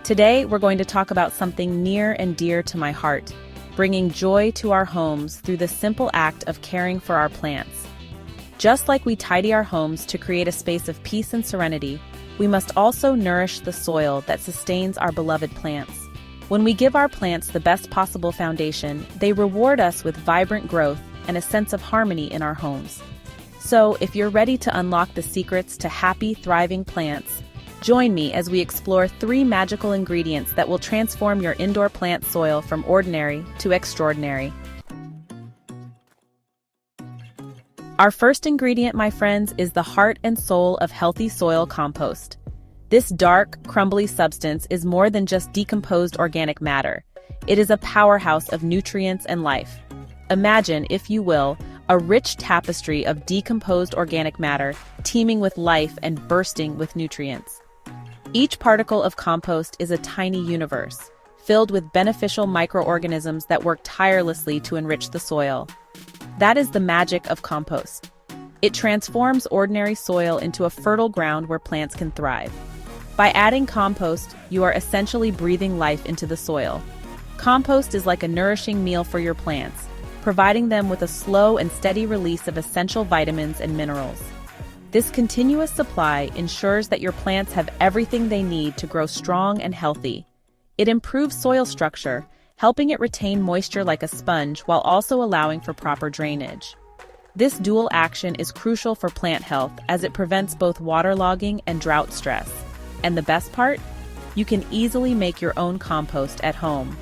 Today, we're going to talk about something near and dear to my heart, bringing joy to our homes through the simple act of caring for our plants. Just like we tidy our homes to create a space of peace and serenity, we must also nourish the soil that sustains our beloved plants. When we give our plants the best possible foundation, they reward us with vibrant growth and a sense of harmony in our homes. So, if you're ready to unlock the secrets to happy, thriving plants, join me as we explore 3 magical ingredients that will transform your indoor plant soil from ordinary to extraordinary. Our first ingredient, my friends, is the heart and soul of healthy soil compost. This dark, crumbly substance is more than just decomposed organic matter. It is a powerhouse of nutrients and life. Imagine, if you will, a rich tapestry of decomposed organic matter, teeming with life and bursting with nutrients. Each particle of compost is a tiny universe, filled with beneficial microorganisms that work tirelessly to enrich the soil. That is the magic of compost. It transforms ordinary soil into a fertile ground where plants can thrive. By adding compost, you are essentially breathing life into the soil. Compost is like a nourishing meal for your plants, providing them with a slow and steady release of essential vitamins and minerals. This continuous supply ensures that your plants have everything they need to grow strong and healthy. It improves soil structure, helping it retain moisture like a sponge while also allowing for proper drainage. This dual action is crucial for plant health as it prevents both waterlogging and drought stress. And the best part? You can easily make your own compost at home.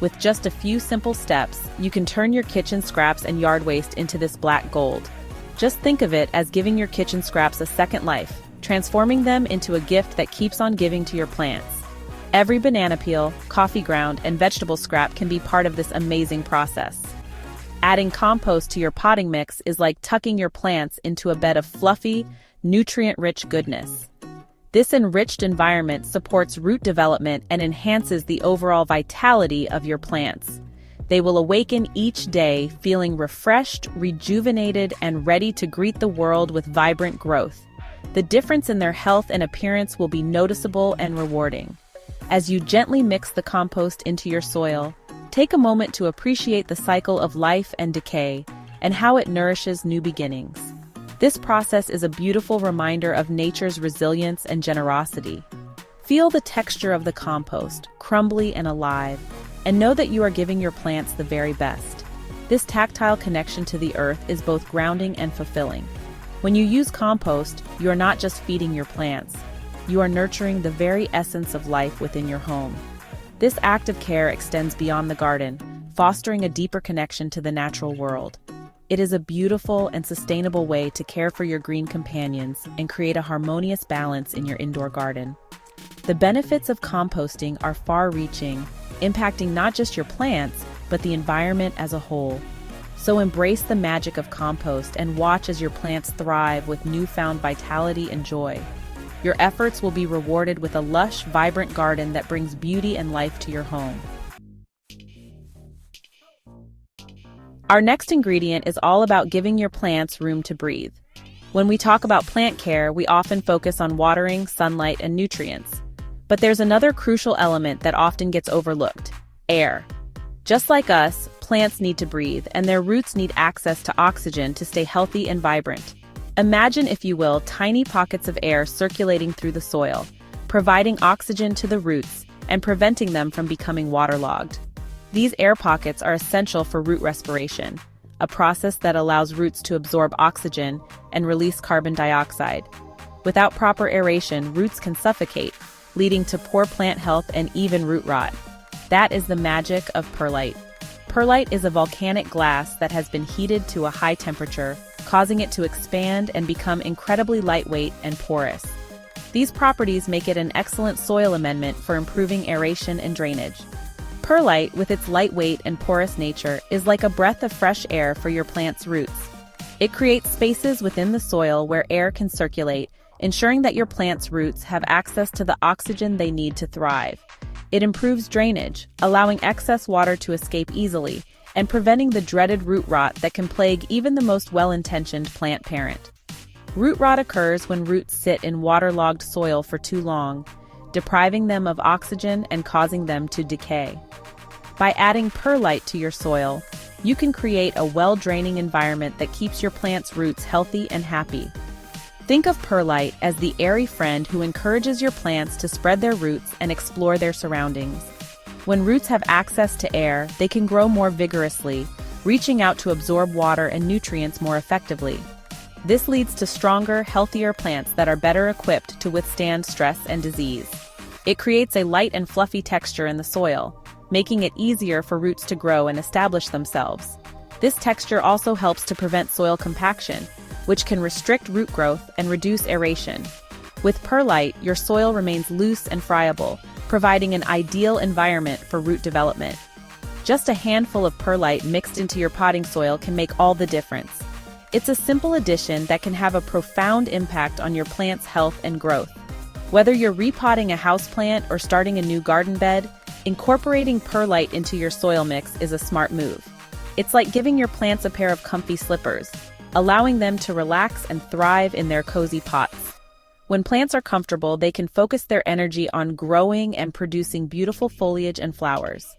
With just a few simple steps, you can turn your kitchen scraps and yard waste into this black gold. Just think of it as giving your kitchen scraps a second life, transforming them into a gift that keeps on giving to your plants. Every banana peel, coffee ground, and vegetable scrap can be part of this amazing process. Adding compost to your potting mix is like tucking your plants into a bed of fluffy, nutrient-rich goodness. This enriched environment supports root development and enhances the overall vitality of your plants. They will awaken each day feeling refreshed, rejuvenated, and ready to greet the world with vibrant growth. The difference in their health and appearance will be noticeable and rewarding. As you gently mix the compost into your soil, take a moment to appreciate the cycle of life and decay and how it nourishes new beginnings. This process is a beautiful reminder of nature's resilience and generosity. Feel the texture of the compost, crumbly and alive, and know that you are giving your plants the very best. This tactile connection to the earth is both grounding and fulfilling. When you use compost, you are not just feeding your plants, you are nurturing the very essence of life within your home. This act of care extends beyond the garden, fostering a deeper connection to the natural world. It is a beautiful and sustainable way to care for your green companions and create a harmonious balance in your indoor garden. The benefits of composting are far-reaching, impacting not just your plants, but the environment as a whole. So embrace the magic of compost and watch as your plants thrive with newfound vitality and joy. Your efforts will be rewarded with a lush, vibrant garden that brings beauty and life to your home. Our next ingredient is all about giving your plants room to breathe. When we talk about plant care, we often focus on watering, sunlight, and nutrients. But there's another crucial element that often gets overlooked: air. Just like us, plants need to breathe, and their roots need access to oxygen to stay healthy and vibrant. Imagine, if you will, tiny pockets of air circulating through the soil, providing oxygen to the roots and preventing them from becoming waterlogged. These air pockets are essential for root respiration, a process that allows roots to absorb oxygen and release carbon dioxide. Without proper aeration, roots can suffocate, leading to poor plant health and even root rot. That is the magic of perlite. Perlite is a volcanic glass that has been heated to a high temperature, causing it to expand and become incredibly lightweight and porous. These properties make it an excellent soil amendment for improving aeration and drainage. Perlite, with its lightweight and porous nature, is like a breath of fresh air for your plant's roots. It creates spaces within the soil where air can circulate, ensuring that your plant's roots have access to the oxygen they need to thrive. It improves drainage, allowing excess water to escape easily, and preventing the dreaded root rot that can plague even the most well-intentioned plant parent. Root rot occurs when roots sit in waterlogged soil for too long. depriving them of oxygen and causing them to decay. By adding perlite to your soil, you can create a well-draining environment that keeps your plant's roots healthy and happy. Think of perlite as the airy friend who encourages your plants to spread their roots and explore their surroundings. When roots have access to air, they can grow more vigorously, reaching out to absorb water and nutrients more effectively. This leads to stronger, healthier plants that are better equipped to withstand stress and disease. It creates a light and fluffy texture in the soil, making it easier for roots to grow and establish themselves. This texture also helps to prevent soil compaction, which can restrict root growth and reduce aeration. With perlite, your soil remains loose and friable, providing an ideal environment for root development. Just a handful of perlite mixed into your potting soil can make all the difference. It's a simple addition that can have a profound impact on your plant's health and growth. Whether you're repotting a houseplant or starting a new garden bed, incorporating perlite into your soil mix is a smart move. It's like giving your plants a pair of comfy slippers, allowing them to relax and thrive in their cozy pots. When plants are comfortable, they can focus their energy on growing and producing beautiful foliage and flowers.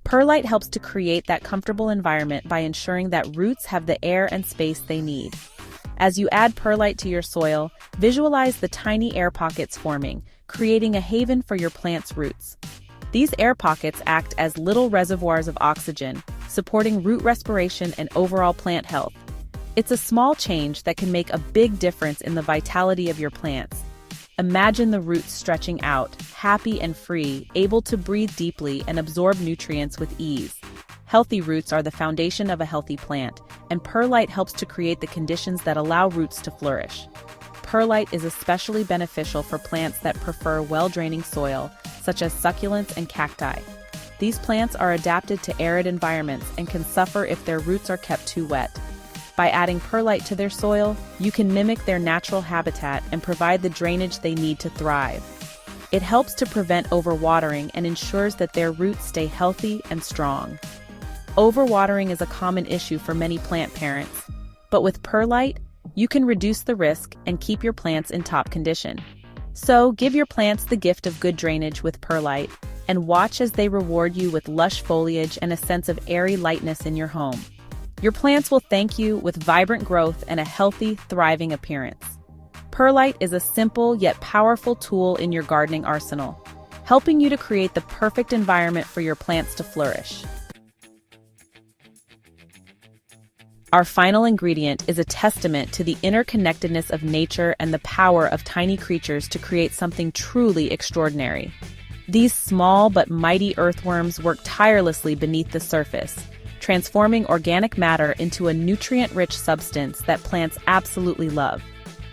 Perlite helps to create that comfortable environment by ensuring that roots have the air and space they need. As you add perlite to your soil, visualize the tiny air pockets forming, creating a haven for your plant's roots. These air pockets act as little reservoirs of oxygen, supporting root respiration and overall plant health. It's a small change that can make a big difference in the vitality of your plants. Imagine the roots stretching out, happy and free, able to breathe deeply and absorb nutrients with ease. Healthy roots are the foundation of a healthy plant, and perlite helps to create the conditions that allow roots to flourish. Perlite is especially beneficial for plants that prefer well-draining soil, such as succulents and cacti. These plants are adapted to arid environments and can suffer if their roots are kept too wet. By adding perlite to their soil, you can mimic their natural habitat and provide the drainage they need to thrive. It helps to prevent overwatering and ensures that their roots stay healthy and strong. Overwatering is a common issue for many plant parents, but with perlite, you can reduce the risk and keep your plants in top condition. So, give your plants the gift of good drainage with perlite, and watch as they reward you with lush foliage and a sense of airy lightness in your home. Your plants will thank you with vibrant growth and a healthy, thriving appearance. Perlite is a simple yet powerful tool in your gardening arsenal, helping you to create the perfect environment for your plants to flourish. Our final ingredient is a testament to the interconnectedness of nature and the power of tiny creatures to create something truly extraordinary. These small but mighty earthworms work tirelessly beneath the surface, transforming organic matter into a nutrient-rich substance that plants absolutely love.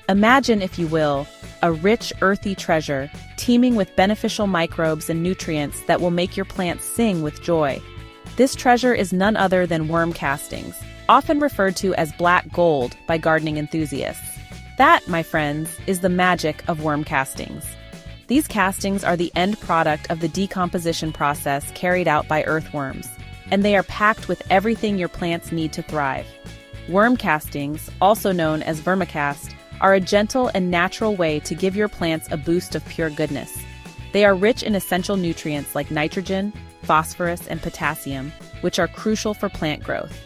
Imagine, if you will, a rich, earthy treasure teeming with beneficial microbes and nutrients that will make your plants sing with joy. This treasure is none other than worm castings, often referred to as black gold by gardening enthusiasts. That, my friends, is the magic of worm castings. These castings are the end product of the decomposition process carried out by earthworms, and they are packed with everything your plants need to thrive. Worm castings, also known as vermicast, are a gentle and natural way to give your plants a boost of pure goodness. They are rich in essential nutrients like nitrogen, phosphorus, and potassium, which are crucial for plant growth.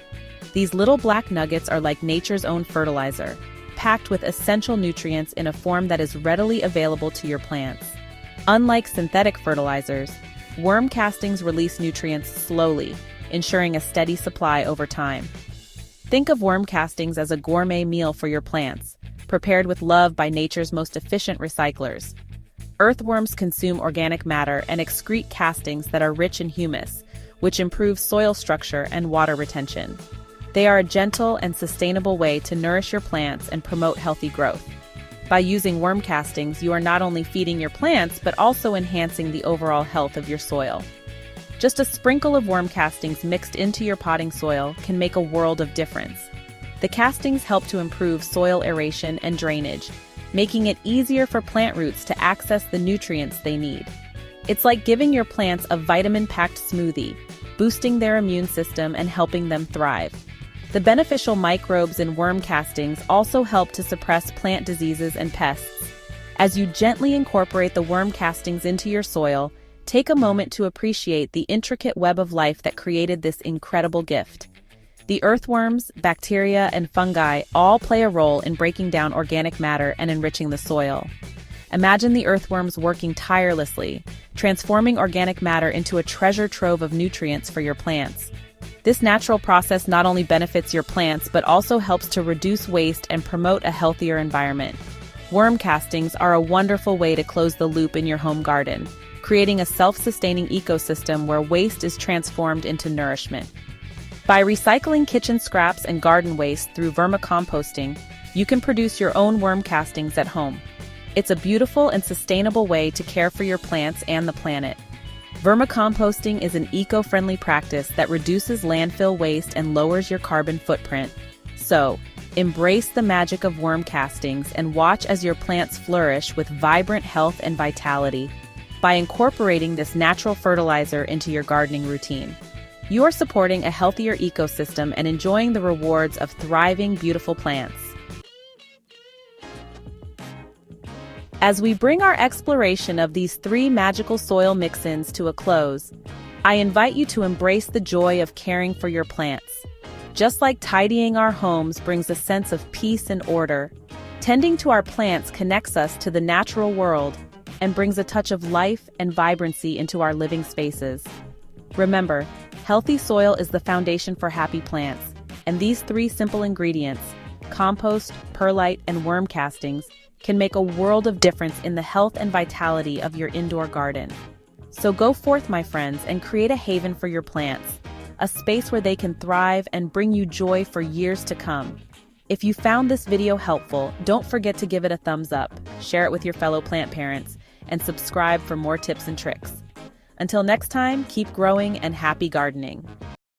These little black nuggets are like nature's own fertilizer, packed with essential nutrients in a form that is readily available to your plants. Unlike synthetic fertilizers, worm castings release nutrients slowly, ensuring a steady supply over time. Think of worm castings as a gourmet meal for your plants, prepared with love by nature's most efficient recyclers. Earthworms consume organic matter and excrete castings that are rich in humus, which improves soil structure and water retention. They are a gentle and sustainable way to nourish your plants and promote healthy growth. By using worm castings, you are not only feeding your plants, but also enhancing the overall health of your soil. Just a sprinkle of worm castings mixed into your potting soil can make a world of difference. The castings help to improve soil aeration and drainage, making it easier for plant roots to access the nutrients they need. It's like giving your plants a vitamin-packed smoothie, boosting their immune system and helping them thrive. The beneficial microbes in worm castings also help to suppress plant diseases and pests. As you gently incorporate the worm castings into your soil, take a moment to appreciate the intricate web of life that created this incredible gift. The earthworms, bacteria, and fungi all play a role in breaking down organic matter and enriching the soil. Imagine the earthworms working tirelessly, transforming organic matter into a treasure trove of nutrients for your plants. This natural process not only benefits your plants but also helps to reduce waste and promote a healthier environment. Worm castings are a wonderful way to close the loop in your home garden, creating a self-sustaining ecosystem where waste is transformed into nourishment. By recycling kitchen scraps and garden waste through vermicomposting, you can produce your own worm castings at home. It's a beautiful and sustainable way to care for your plants and the planet. Vermicomposting is an eco-friendly practice that reduces landfill waste and lowers your carbon footprint. So, embrace the magic of worm castings and watch as your plants flourish with vibrant health and vitality. By incorporating this natural fertilizer into your gardening routine, you are supporting a healthier ecosystem and enjoying the rewards of thriving, beautiful plants. As we bring our exploration of these 3 magical soil mix-ins to a close, I invite you to embrace the joy of caring for your plants. Just like tidying our homes brings a sense of peace and order, tending to our plants connects us to the natural world and brings a touch of life and vibrancy into our living spaces. Remember, healthy soil is the foundation for happy plants, and these 3 simple ingredients, compost, perlite, and worm castings, can make a world of difference in the health and vitality of your indoor garden. So go forth, my friends, and create a haven for your plants, a space where they can thrive and bring you joy for years to come. If you found this video helpful, don't forget to give it a thumbs up, share it with your fellow plant parents, and subscribe for more tips and tricks. Until next time, keep growing and happy gardening.